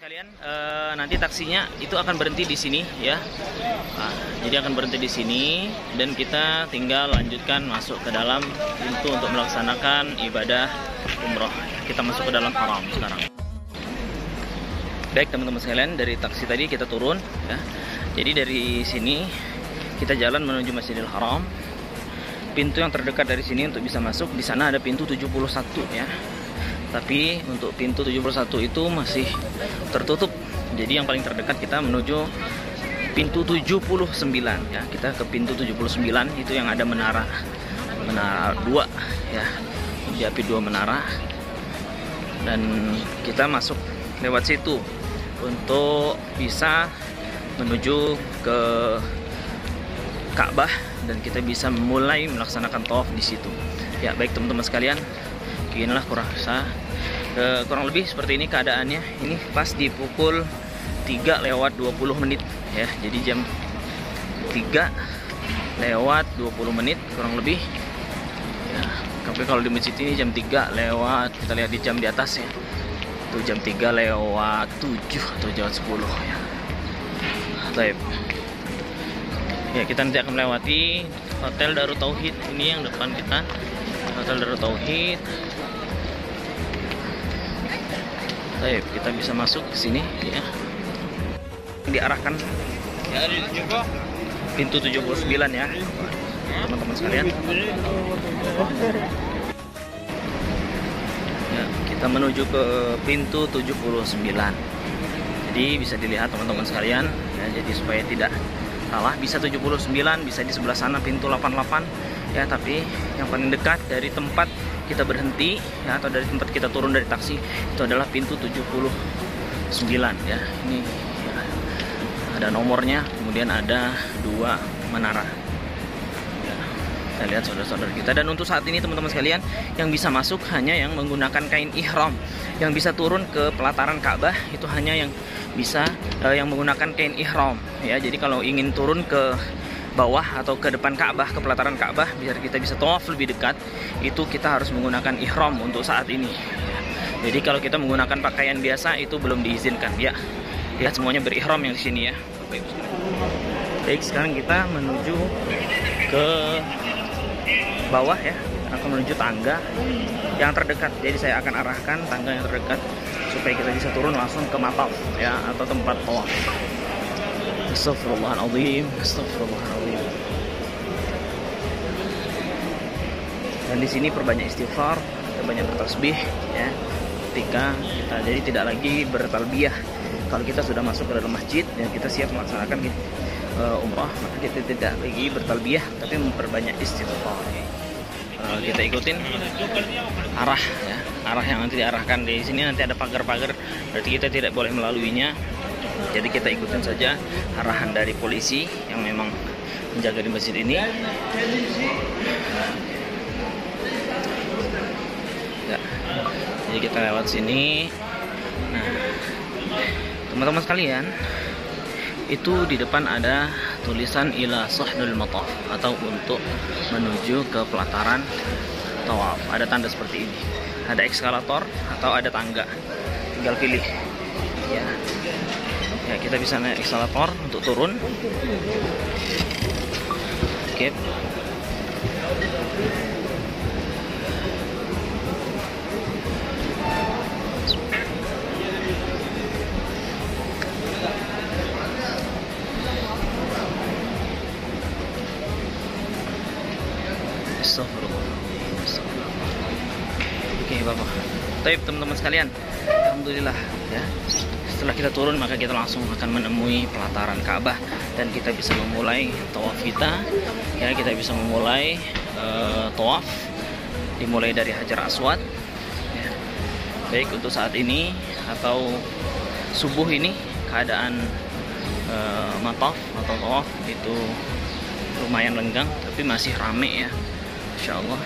sekalian, nanti taksinya itu akan berhenti di sini ya. Nah, jadi akan berhenti di sini dan kita tinggal lanjutkan masuk ke dalam pintu untuk melaksanakan ibadah umroh. Kita masuk ke dalam haram sekarang. Baik teman-teman sekalian, dari taksi tadi kita turun ya. Jadi dari sini kita jalan menuju Masjidil Haram. Pintu yang terdekat dari sini untuk bisa masuk, di sana ada pintu 71 ya. Tapi untuk pintu 71 itu masih tertutup. Jadi yang paling terdekat kita menuju pintu 79 ya. Kita ke pintu 79 itu yang ada menara 2 ya. Diapi 2 menara. Dan kita masuk lewat situ untuk bisa menuju ke Ka'bah dan kita bisa mulai melaksanakan tawaf di situ. Ya, baik teman-teman sekalian. Inilah kurang lebih seperti ini keadaannya. Ini pas di pukul 3 lewat 20 menit ya. Jadi jam 3 lewat 20 menit kurang lebih ya. Tapi kalau di masjid ini jam 3 lewat, kita lihat di jam di atas ya, itu jam 3 lewat 7 atau jam 10 ya. Baik. Ya, kita nanti akan melewati Hotel Darut Tauhid. Ini yang depan kita, Hotel Darut Tauhid. Baik, kita bisa masuk ke sini ya. Diarahkan ya, pintu 79 ya, teman-teman sekalian. Ya, kita menuju ke pintu 79. Jadi bisa dilihat teman-teman sekalian ya, jadi supaya tidak salah, bisa 79, bisa di sebelah sana pintu 88 ya, tapi yang paling dekat dari tempat kita berhenti ya, atau dari tempat kita turun dari taksi itu adalah pintu 79 ya. Ini ya, ada nomornya, kemudian ada 2 menara ya. Kita lihat saudara-saudara kita. Dan untuk saat ini teman-teman sekalian, yang bisa masuk hanya yang menggunakan kain ihram. Yang bisa turun ke pelataran Ka'bah itu hanya yang bisa yang menggunakan kain ihram ya. Jadi kalau ingin turun ke bawah atau ke depan Ka'bah, ke pelataran Ka'bah, biar kita bisa tawaf lebih dekat, itu kita harus menggunakan ihram untuk saat ini ya. Jadi kalau kita menggunakan pakaian biasa itu belum diizinkan ya. Lihat semuanya berihram yang di sini ya. Baik, sekarang kita menuju ke bawah ya, akan menuju tangga yang terdekat. Jadi saya akan arahkan tangga yang terdekat supaya kita bisa turun langsung ke mataf ya, atau tempat tawaf. Astagfirullahaladzim, astagfirullahaladzim. Dan di sini perbanyak istighfar, banyak bertasbih ya. Ketika kita jadi tidak lagi bertalbiyah. Kalau kita sudah masuk ke dalam masjid dan kita siap melaksanakan umrah, maka kita tidak lagi bertalbiyah, tapi memperbanyak istighfar. Kita ikutin arah ya, arah yang nanti diarahkan. Di sini nanti ada pagar-pagar, berarti kita tidak boleh melaluinya. Jadi kita ikutin saja arahan dari polisi yang memang menjaga di masjid ini. Ya. Jadi kita lewat sini. Nah, teman-teman sekalian, itu di depan ada tulisan ila sahnul mataf, atau untuk menuju ke pelataran tawaf. Ada tanda seperti ini. Ada eskalator atau ada tangga. Tinggal pilih. Ya. Ya, kita bisa naik eskalator untuk turun. Oke. Oke, Bapak. Baik, teman-teman sekalian, alhamdulillah ya. Setelah kita turun, maka kita langsung akan menemui pelataran Ka'bah dan kita bisa memulai tawaf kita. Ya, kita bisa memulai tawaf, dimulai dari Hajar Aswad. Ya. Baik untuk saat ini atau subuh ini, keadaan mataf atau tawaf itu lumayan lenggang, tapi masih rame ya, Insya Allah.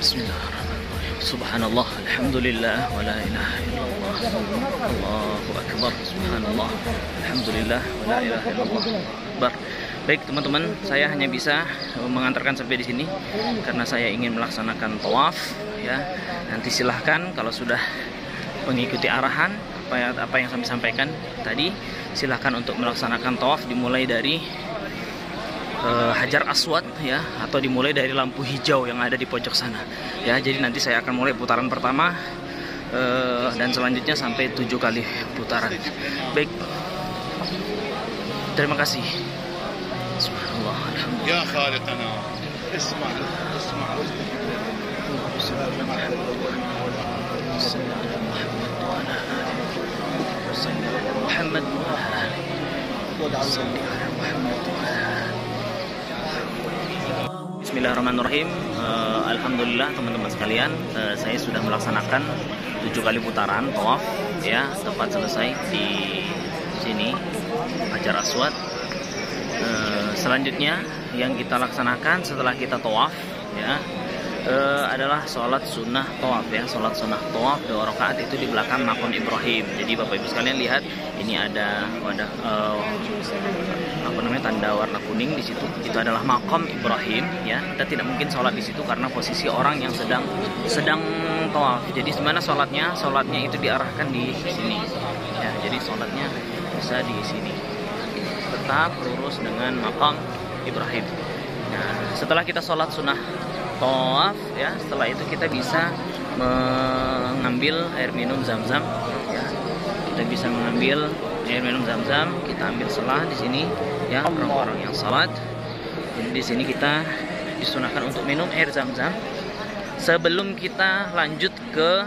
Bismillahirrahmanirrahim. Subhanallah, alhamdulillah, wa la ilaha illallah, Allahu akbar. Subhanallah, alhamdulillah, wa la ilaha illallah. Akbar. Baik teman-teman, saya hanya bisa mengantarkan sampai di sini karena saya ingin melaksanakan tawaf ya. Nanti silahkan kalau sudah mengikuti arahan apa yang saya sampaikan tadi, silahkan untuk melaksanakan tawaf dimulai dari Hajar Aswad ya, atau dimulai dari lampu hijau yang ada di pojok sana ya. Jadi nanti saya akan mulai putaran pertama dan selanjutnya sampai 7 kali putaran. Baik, terima kasih. Subhanallah, alhamdulillah. Ya khaliqana, isma' Muhammad. Bismillahirrahmanirrahim. Alhamdulillah teman-teman sekalian, saya sudah melaksanakan 7 kali putaran tawaf ya, tepat selesai di sini Hajar Aswad. Selanjutnya yang kita laksanakan setelah kita tawaf ya adalah sholat sunnah tawaf ya. Sholat sunnah tawaf 2 rakaat itu di belakang makam Ibrahim. Jadi Bapak Ibu sekalian lihat, ini ada wadah tanda warna kuning di situ. Itu adalah makam Ibrahim ya. Kita tidak mungkin sholat di situ karena posisi orang yang sedang tawaf. Jadi gimana sholatnya? Sholatnya itu diarahkan di sini ya. Jadi sholatnya bisa di sini, tetap lurus dengan makam Ibrahim. Nah, setelah kita sholat sunnah tawaf ya, setelah itu kita bisa mengambil air minum Zam-Zam ya. Kita bisa mengambil air minum Zam-Zam, kita ambil selah di sini ya, orang-orang yang salat. Jadi di sini kita disunahkan untuk minum air Zam-Zam sebelum kita lanjut ke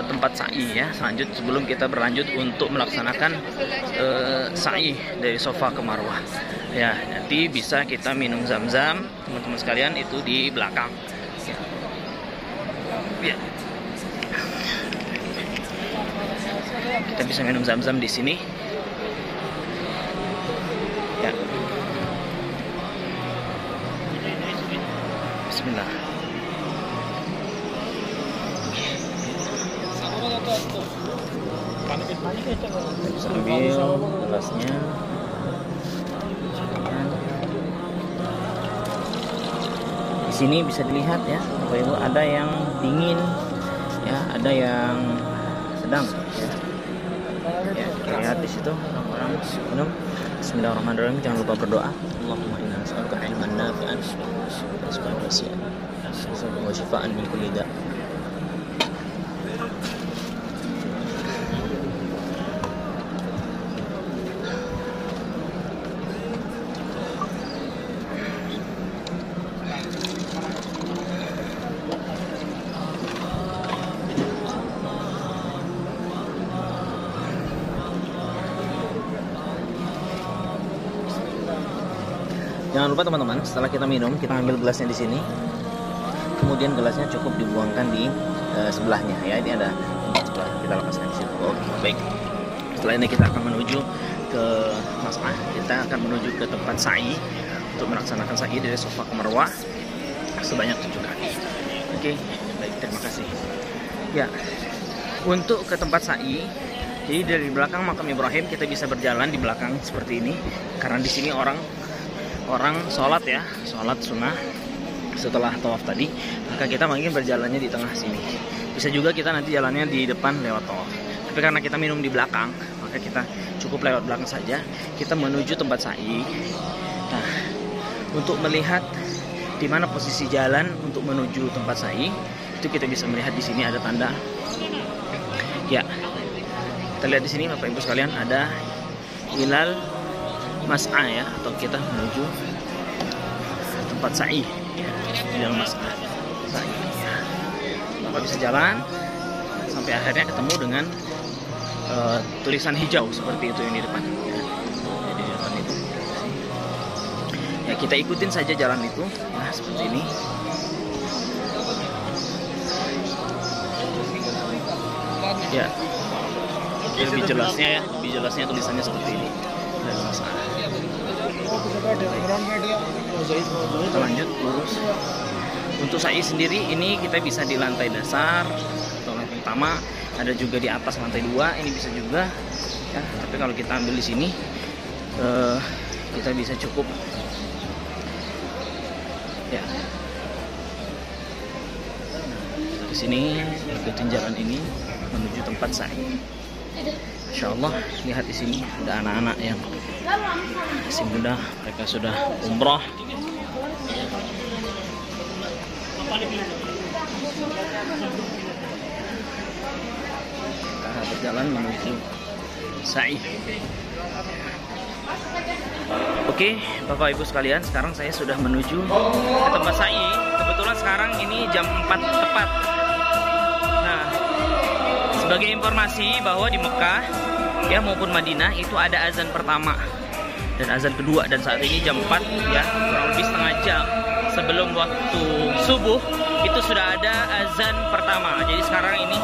tempat sa'i ya. Sebelum kita berlanjut untuk melaksanakan sa'i dari Safa ke Marwah ya. Nanti bisa kita minum Zam-Zam teman-teman sekalian itu di belakang ya. Kita bisa minum Zam-Zam di sini ya. Bismillah. Bisa ambil gelasnya. Di sini bisa dilihat ya, Bapak Ibu, ada yang dingin ya, ada yang sedang ya. Ya, kita lihat di situ orang-orang minum. Bismillahirrahmanirrahim. Jangan lupa berdoa. Allahumma inna nas'aluka ilman nafi'an wa shifaan min kulli da'. Jangan lupa teman-teman, setelah kita minum, kita ambil gelasnya di sini. Kemudian gelasnya cukup dibuangkan di sebelahnya ya. Ini ada sebelah, kita lepaskan di situ. Oke, baik. Setelah ini kita akan menuju ke Mas'ah. Kita akan menuju ke tempat sa'i untuk melaksanakan sa'i dari Safa ke Marwah sebanyak 7 kali. Oke, baik, terima kasih. Ya, untuk ke tempat sa'i, jadi dari belakang makam Ibrahim kita bisa berjalan di belakang seperti ini, karena di sini orang sholat ya, sholat sunnah setelah tawaf tadi, maka kita mungkin berjalannya di tengah sini. Bisa juga kita nanti jalannya di depan lewat tawaf, tapi karena kita minum di belakang, maka kita cukup lewat belakang saja. Kita menuju tempat sa'i. Nah, untuk melihat di mana posisi jalan untuk menuju tempat sa'i, itu kita bisa melihat di sini ada tanda ya. Kita lihat di sini Bapak Ibu sekalian, ada hilal Mas'ah ya, atau kita menuju tempat sa'i ya, hilal Mas'ah sa'i ya. Bapak bisa jalan sampai akhirnya ketemu dengan tulisan hijau seperti itu yang di depan ya. Jadi di depan itu ya, kita ikutin saja jalan itu ya, seperti ini. Ya, lebih jelasnya tulisannya seperti ini. Kita lanjut lurus. Untuk sa'i sendiri ini kita bisa di lantai dasar atau lantai pertama, ada juga di atas lantai 2, ini bisa juga ya. Tapi kalau kita ambil di sini kita bisa cukup ya. Ke sini ikutin jalan ini menuju tempat sa'i. Insya Allah, lihat di sini ada anak-anak yang masih muda, mereka sudah umrah. Kita berjalan menuju sa'i. Oke, Bapak Ibu sekalian, sekarang saya sudah menuju ke tempat sa'i. Kebetulan sekarang ini jam 4 tepat. Nah, sebagai informasi bahwa di Mekah ya maupun Madinah itu ada azan pertama dan azan kedua, dan saat ini jam 4 ya, kurang lebih setengah jam sebelum waktu subuh itu sudah ada azan pertama. Jadi sekarang ini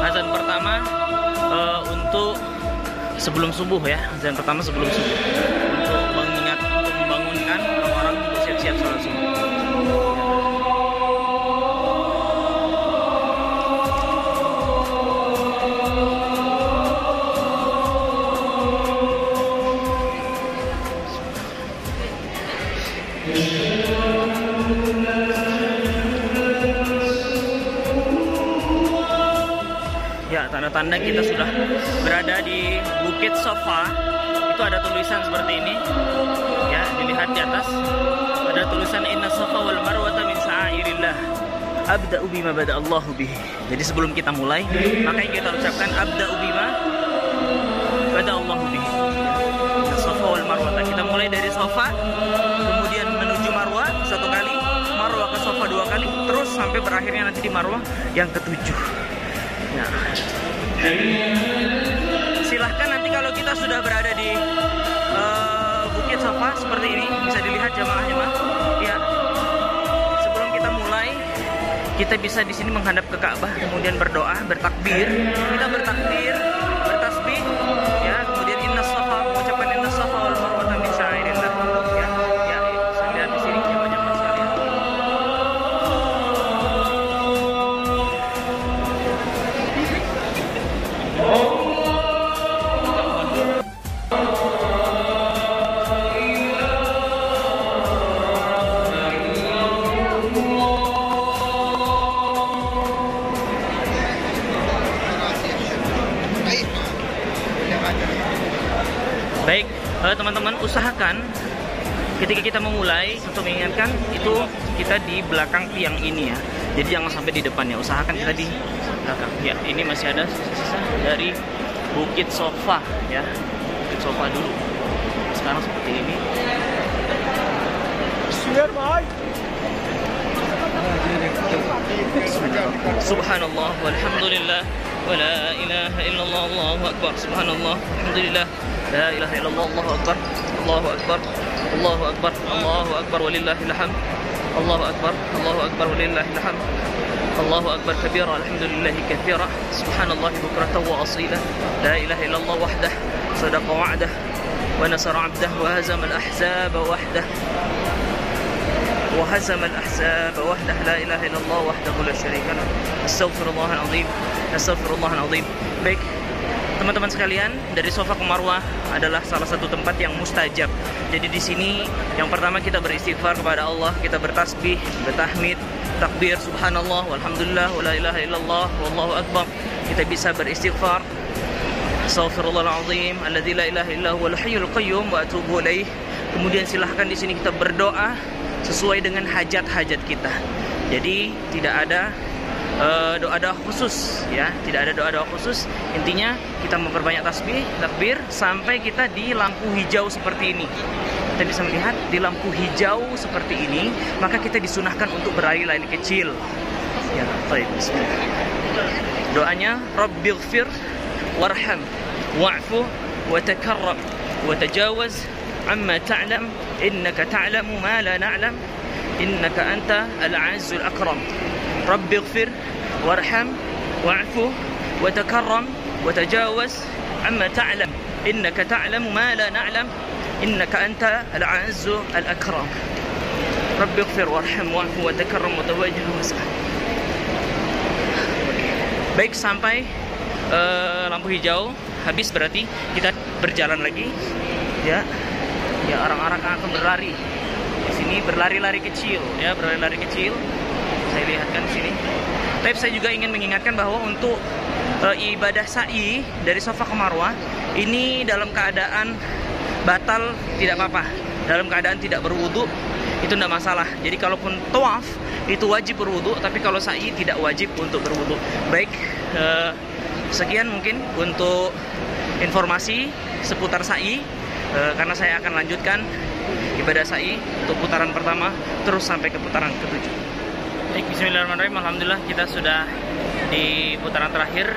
azan pertama untuk sebelum subuh ya, azan pertama sebelum subuh untuk membangunkan orang-orang untuk siap-siap sholat subuh. Ya, tanda-tanda kita sudah berada di Bukit Sofa. Itu ada tulisan seperti ini. Ya, dilihat di atas ada tulisan Inna Safa wal Marwata min sa'airillah. Abda'u bima bada'allahu bih. Jadi sebelum kita mulai, makanya kita ucapkan Abda'u bima bada'allahu bih. Inna Safa wal Marwata. Kita mulai dari Sofa, kemudian menuju Marwah satu kali, Marwah ke Sofa 2 kali, terus sampai berakhirnya nanti di Marwah yang ke-7. Nah, silahkan nanti kalau kita sudah berada di Bukit Sofa seperti ini, bisa dilihat jamaah-jamaah. Ya, sebelum kita mulai, kita bisa di sini menghadap ke Ka'bah, kemudian berdoa, bertakbir. Kita bertakbir, bertasbih, ya, kemudian Inna Safa, mengucapkan Inna Safa wal Marwata min sa'airillah. Ya, ya, bisa lihat di sini jamaah-jamaah sekalian. Baik, teman-teman, usahakan ketika kita memulai, untuk mengingatkan itu kita di belakang tiang ini ya. Jadi jangan sampai di depannya, usahakan kita di belakang. Ya, ini masih ada sisa-sisa dari Bukit Sofa ya. Bukit Sofa dulu. Sekarang seperti ini. Subhanallah walhamdulillah wa la ilaha illallah, Allahu akbar. Subhanallah walhamdulillah, la ilaha illallah, Allahu akbar. Allahu akbar. Allahu akbar. Allahu akbar walillahil hamd. Allahu akbar. Allahu akbar walillahil hamd. Allahu akbar kabira, alhamdulillahi katsira, subhanallahi bukratan wa asila, la ilaha illallah wahdah, sadaqa wa'dah, wa nasara 'abdah, wa hazama al-ahzaba wahdah, wa hazama al-ahzaba wahdah, la ilaha illallah wahdahu la syarika lahu, astaghfirullahal azim, astaghfirullahal azim. Baik, teman-teman sekalian, dari Sofa ke Marwah adalah salah satu tempat yang mustajab. Jadi di sini yang pertama kita beristighfar kepada Allah, kita bertasbih, bertahmid, takbir, subhanallah, walhamdulillah, wa la ilaha illallah, wallahu akbar. Kita bisa beristighfar, astaghfirullahalazim, alladzi la ilaha illa huwal hayyul qayyum wa atubu ilaih. Kemudian silahkan di sini kita berdoa sesuai dengan hajat-hajat kita. Jadi tidak ada doa-doa khusus ya, tidak ada doa-doa khusus. Intinya kita memperbanyak tasbih, takbir sampai kita di lampu hijau seperti ini. Kita bisa melihat di lampu hijau seperti ini, maka kita disunahkan untuk berlari-lari kecil. Ya, baik, bismillah. Doanya Rabbighfir warham wa'fu wa takarram wa tajawaz amma ta'lam innaka ta'lamu ma la na'lam innaka anta al-'azzul akram. Rabbighfir warham wa'fu wa takarram wa tajawaz amma ta'lam innaka ta'lamu ma la na'lam innaka anta al-'azzu al-akram. Rabbighfir warham wa'fu wa takarram wa tawajjah was'al. Baik, sampai lampu hijau habis berarti kita berjalan lagi ya. ya orang-orang akan berlari. Di sini berlari-lari kecil, ya, berlari-lari kecil. Saya lihatkan di sini. Tapi saya juga ingin mengingatkan bahwa untuk ibadah sa'i dari Safa ke Marwah ini dalam keadaan batal tidak apa-apa. Dalam keadaan tidak berwudu itu tidak masalah. Jadi kalaupun tawaf itu wajib berwudu, tapi kalau sa'i tidak wajib untuk berwudu. Baik, sekian mungkin untuk informasi seputar sa'i, karena saya akan lanjutkan ibadah sa'i untuk putaran pertama terus sampai ke putaran ke-7. Baik, bismillahirrahmanirrahim. Alhamdulillah kita sudah di putaran terakhir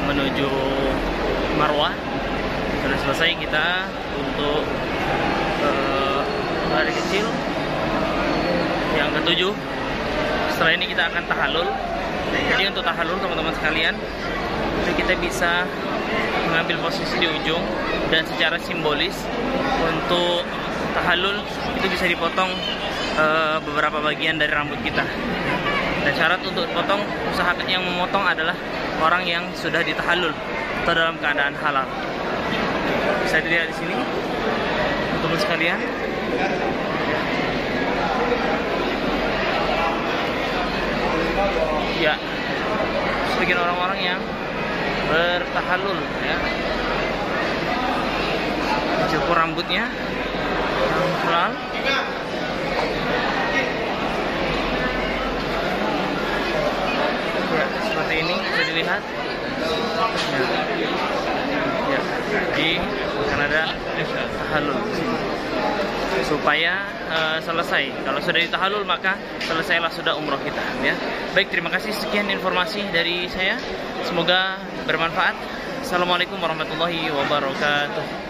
menuju Marwah. Sudah selesai kita untuk lari kecil yang ke-7. Setelah ini kita akan tahallul. Jadi untuk tahallul teman-teman sekalian, itu kita bisa mengambil posisi di ujung, dan secara simbolis untuk tahallul itu bisa dipotong beberapa bagian dari rambut kita. Dan syarat untuk dipotong, usahakan yang memotong adalah orang yang sudah ditahallul atau dalam keadaan halal. Bisa dilihat di sini teman-teman sekalian. Ya, sebagian orang-orang yang bertahallul, ya, dicukur rambutnya halal. Ya, seperti ini bisa dilihat. Ya, jadi akan ada tahallul supaya selesai. Kalau sudah ditahallul maka selesailah sudah umroh kita, ya. Baik, terima kasih, sekian informasi dari saya. Semoga bermanfaat. Assalamualaikum warahmatullahi wabarakatuh.